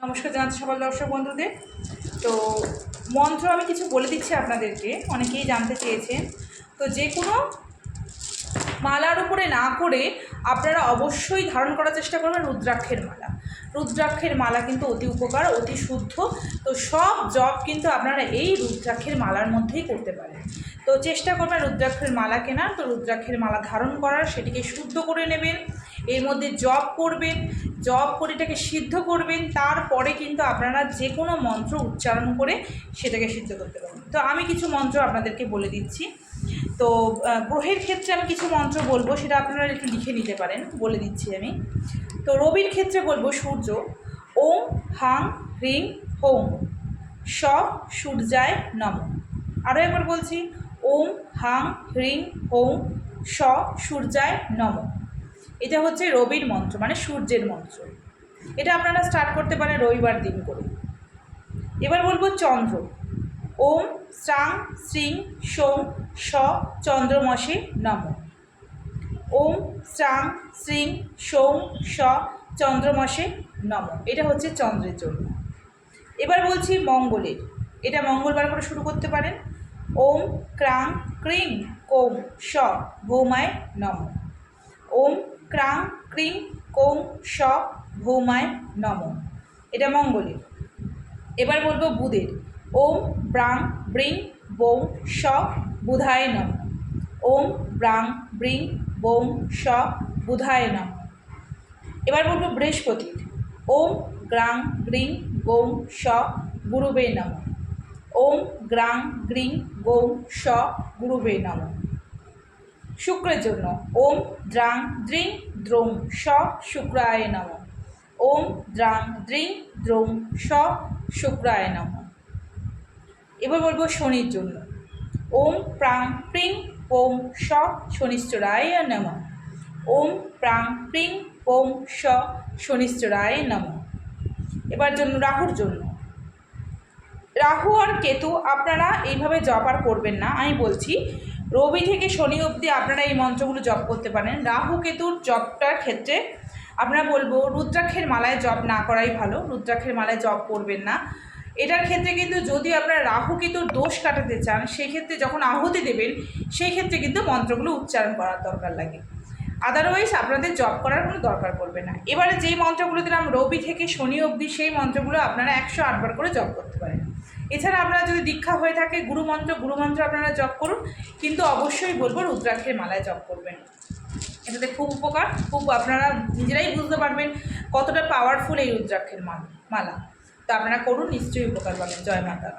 নমস্কার জানাচ্ছি সকল দর্শক বন্ধুদের। তো মন্ত্র আমি কিছু বলে দিচ্ছি আপনাদেরকে, অনেকেই জানতে চেয়েছেন। তো যে কোনো মালার উপরে না করে আপনারা অবশ্যই ধারণ করার চেষ্টা করবেন রুদ্রাক্ষের মালা। রুদ্রাক্ষের মালা কিন্তু অতি উপকার, অতি শুদ্ধ। তো সব জপ কিন্তু আপনারা এই রুদ্রাক্ষের মালার মধ্যেই করতে পারেন। তো চেষ্টা করবেন রুদ্রাক্ষের মালা কেনার। তো রুদ্রাক্ষের মালা ধারণ করার, সেটিকে শুদ্ধ করে নেবেন, এর মধ্যে জপ করবেন, জপ করে এটাকে সিদ্ধ করবেন। তারপরে কিন্তু আপনারা যে কোনো মন্ত্র উচ্চারণ করে সেটাকে সিদ্ধ করতে পারবেন। তো আমি কিছু মন্ত্র আপনাদেরকে বলে দিচ্ছি। তো গ্রহের ক্ষেত্রে আমি কিছু মন্ত্র বলবো, সেটা আপনারা একটু লিখে নিতে পারেন, বলে দিচ্ছি আমি। তো রবির ক্ষেত্রে বলবো সূর্য, ওম হাং হ্রিং হোম স সূর্যায় নম। আরও একবার বলছি, ওম হাং হ্রিং হোম স সূর্যায় নম। এটা হচ্ছে রবির মন্ত্র, মানে সূর্যের মন্ত্র। এটা আপনারা স্টার্ট করতে পারেন রবিবার দিন করে। এবার বলবো চন্দ্র, ওম শ্রাং শ্রিং সোম স চন্দ্রমসে নম। ওম শ্রাং শ্রিং সোম স চন্দ্রমসে নম। এটা হচ্ছে চন্দ্রের জন্য। এবার বলছি মঙ্গলের, এটা মঙ্গলবার করে শুরু করতে পারেন। ওম ক্রাং ক্রিং কোম স ভৌমায় নম। ওম ক্রাং ক্রিং কোম স ভৌমায় নম। এটা মঙ্গলের। এবার বলবো বুধের, ওম ব্রাং ব্রিং বৌং স বুধায় নম। ওম ব্রাং ব্রিং বৌং স বুধায় নম। এবার বলবো বৃহস্পতির, ওম গ্রাং গ্রিং গৌং স গুরুবে নম। ওম গ্রাং গ্রিং গৌং স গুরুবে নম। শুক্রের জন্য, ওম দ্রাং দ্রিং দ্রোং স শুক্রায় নম। ওম দ্রাং দ্রিং দ্রোং স শুক্রায় নম। এবার বলবো শনির জন্য, ওম প্রাং প্রিং ওম স শনিশ্চরায় নম। ওম প্রাং প্রিং ওম স শনিশ্চরায় নম। এবার জন্য রাহুর জন্য, রাহু আর কেতু আপনারা এইভাবে জপ আর করবেন না। আমি বলছি রবি থেকে শনি অবধি আপনারা এই মন্ত্রগুলো জপ করতে পারেন। রাহু কেতুর জপটার ক্ষেত্রে আপনারা বলবো রুদ্রাক্ষের মালায় জপ না করাই ভালো, রুদ্রাক্ষের মালায় জপ করবেন না। এটার ক্ষেত্রে কিন্তু যদি আপনারা রাহু কেতুর দোষ কাটাতে চান, সেই ক্ষেত্রে যখন আহুতি দেবেন সেই ক্ষেত্রে কিন্তু মন্ত্রগুলো উচ্চারণ করার দরকার লাগে। আদারওয়াইজ আপনাদের জপ করার কোনো দরকার পড়বে না। এবারে যেই মন্ত্রগুলো দিলাম রবি থেকে শনি অবধি, সেই মন্ত্রগুলো আপনারা 108 বার করে জপ করতে পারেন। এছাড়া আপনারা যদি দীক্ষা হয়ে থাকে গুরুমন্ত্র আপনারা জপ করুন, কিন্তু অবশ্যই বলবো রুদ্রাক্ষের মালায় জপ করবেন। এটাতে খুব উপকার, খুব আপনারা নিজেরাই বুঝতে পারবেন কতটা পাওয়ারফুল এই রুদ্রাক্ষের মালা। তো আপনারা করুন, নিশ্চয়ই উপকার পাবেন। জয় মাতা।